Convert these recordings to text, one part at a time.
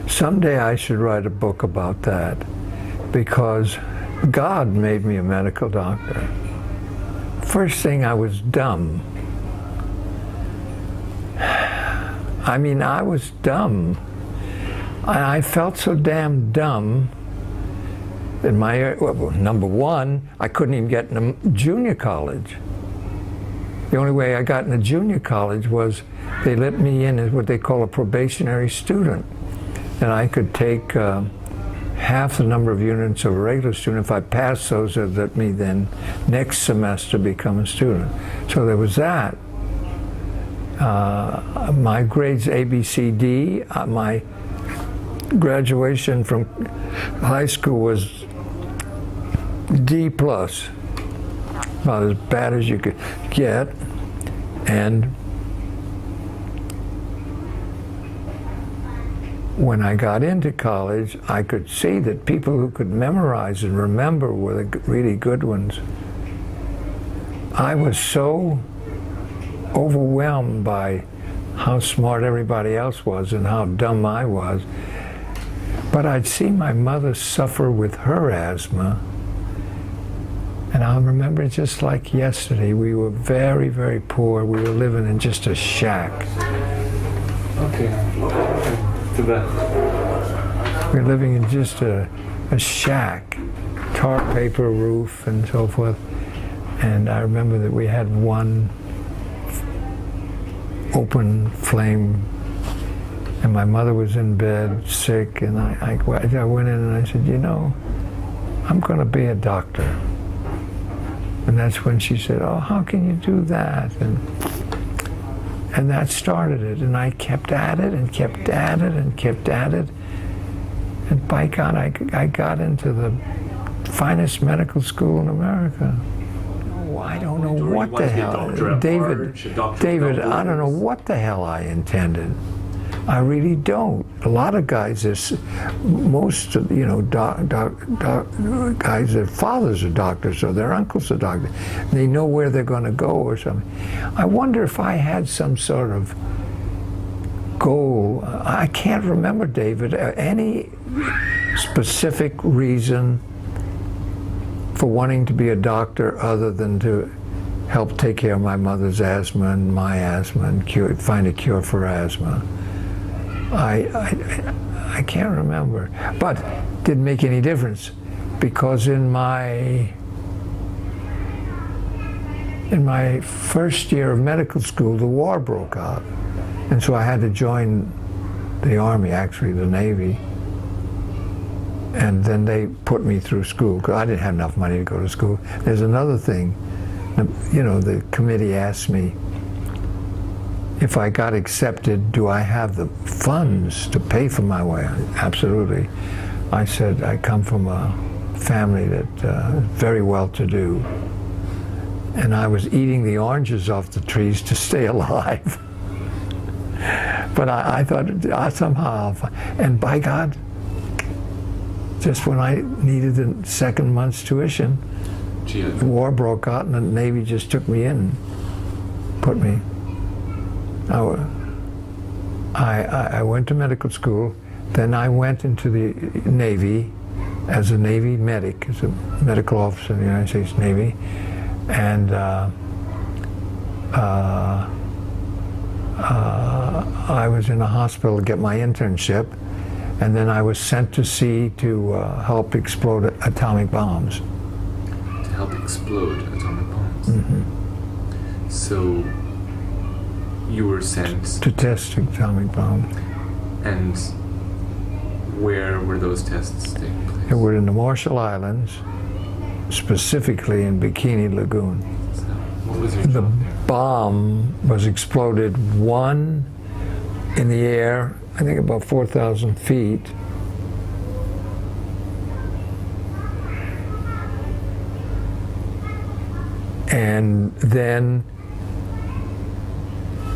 Someday I should write a book about that, because God made me a medical doctor. First thing, I was dumb. I mean, I was dumb. I felt so damn dumb that number one, I couldn't even get in a junior college. The only way I got in a junior college was they let me in as what they call a probationary student. And I could take half the number of units of a regular student. If I passed those, they'd let me then next semester become a student. So there was that. My grades A, B, C, D, my graduation from high school was D+, about as bad as you could get. And when I got into college, I could see that people who could memorize and remember were the really good ones. I was so overwhelmed by how smart everybody else was and how dumb I was. But I'd see my mother suffer with her asthma, and I'll remember it just like yesterday. We were very, very poor. We were living in just a shack. Okay. To that. We were living in just a shack, tar paper roof and so forth. And I remember that we had one open flame, and my mother was in bed sick, and I went in and I said, you know, I'm going to be a doctor. And that's when she said, oh, how can you do that? And that started it, and I kept at it and kept at it and kept at it. And by God, I got into the finest medical school in America. I don't know what the hell, David, I don't know what the hell I intended. I really don't. A lot of guys, most of, you know, guys, their fathers are doctors or their uncles are doctors. They know where they're going to go or something. I wonder if I had some sort of goal. I can't remember, David, any specific reason for wanting to be a doctor other than to help take care of my mother's asthma and my asthma and find a cure for asthma. I can't remember, but didn't make any difference, because in my first year of medical school, the war broke out, and so I had to join the Army, actually the Navy, and then they put me through school because I didn't have enough money to go to school. There's another thing, you know, the committee asked me, if I got accepted, do I have the funds to pay for my way? Absolutely. I said, I come from a family that is very well-to-do, and I was eating the oranges off the trees to stay alive. But I thought somehow, and by God, just when I needed the second month's tuition, the war broke out and the Navy just took me in, put me. I went to medical school, then I went into the Navy as a Navy medic, as a medical officer in the United States Navy, and I was in a hospital to get my internship, and then I was sent to sea to help explode atomic bombs. To help explode atomic bombs? Mm-hmm. So you were sent to test atomic bombs. And where were those tests taking place? They were in the Marshall Islands, specifically in Bikini Lagoon. So what was your The job there? bomb was exploded, one in the air, I think about 4,000 feet. And then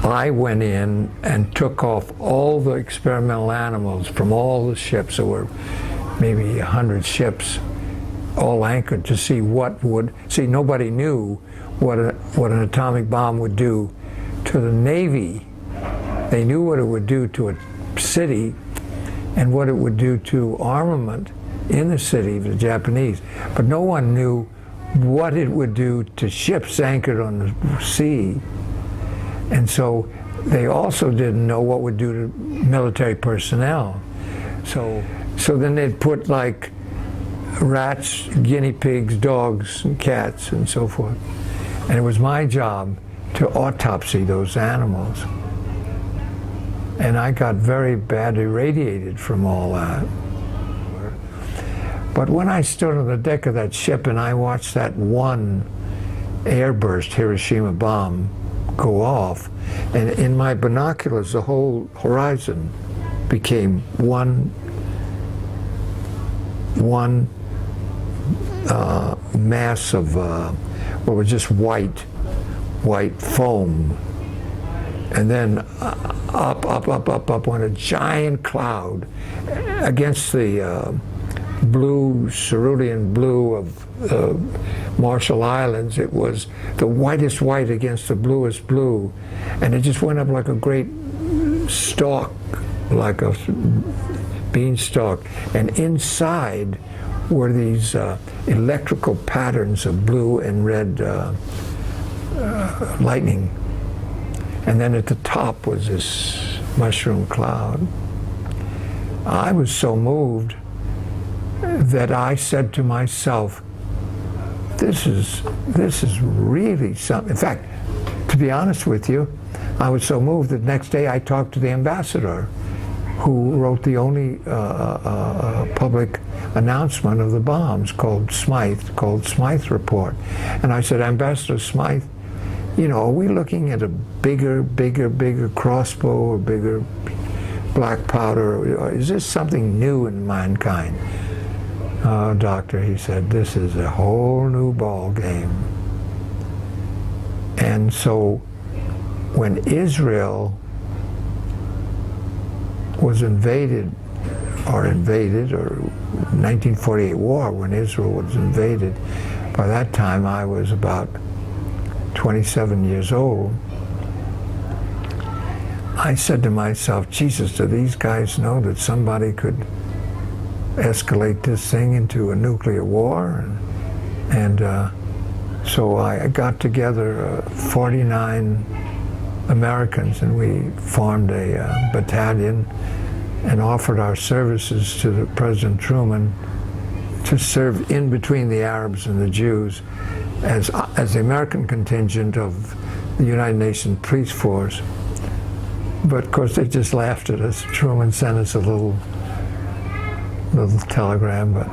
I went in and took off all the experimental animals from all the ships. There were maybe 100 ships, all anchored, to see what would, nobody knew what an atomic bomb would do to the Navy. They knew what it would do to a city, and what it would do to armament in the city of the Japanese. But no one knew what it would do to ships anchored on the sea. And so they also didn't know what it would do to military personnel. So then they'd put like rats, guinea pigs, dogs, and cats, and so forth. And it was my job to autopsy those animals. And I got very badly irradiated from all that. But when I stood on the deck of that ship and I watched that one airburst Hiroshima bomb go off, and in my binoculars the whole horizon became one mass of what was just white foam, and then up went a giant cloud against the blue, cerulean blue of Marshall Islands. It was the whitest white against the bluest blue, and it just went up like a great stalk, like a beanstalk, and inside were these electrical patterns of blue and red lightning. And then at the top was this mushroom cloud. I was so moved that I said to myself, this is really something. In fact, to be honest with you, I was so moved that the next day I talked to the ambassador, who wrote the only public announcement of the bombs, called Smythe Report. And I said, Ambassador Smythe, you know, are we looking at a bigger crossbow or bigger black powder? Or is this something new in mankind? Oh, doctor, he said, this is a whole new ball game. And so when Israel was invaded, or 1948 war, when Israel was invaded, by that time I was about 27 years old. I said to myself, Jesus, do these guys know that somebody could escalate this thing into a nuclear war? And so I got together 49 Americans, and we formed a battalion and offered our services to the President Truman to serve in between the Arabs and the Jews as the American contingent of the United Nations Police Force. But of course they just laughed at us. Truman sent us a little telegram, but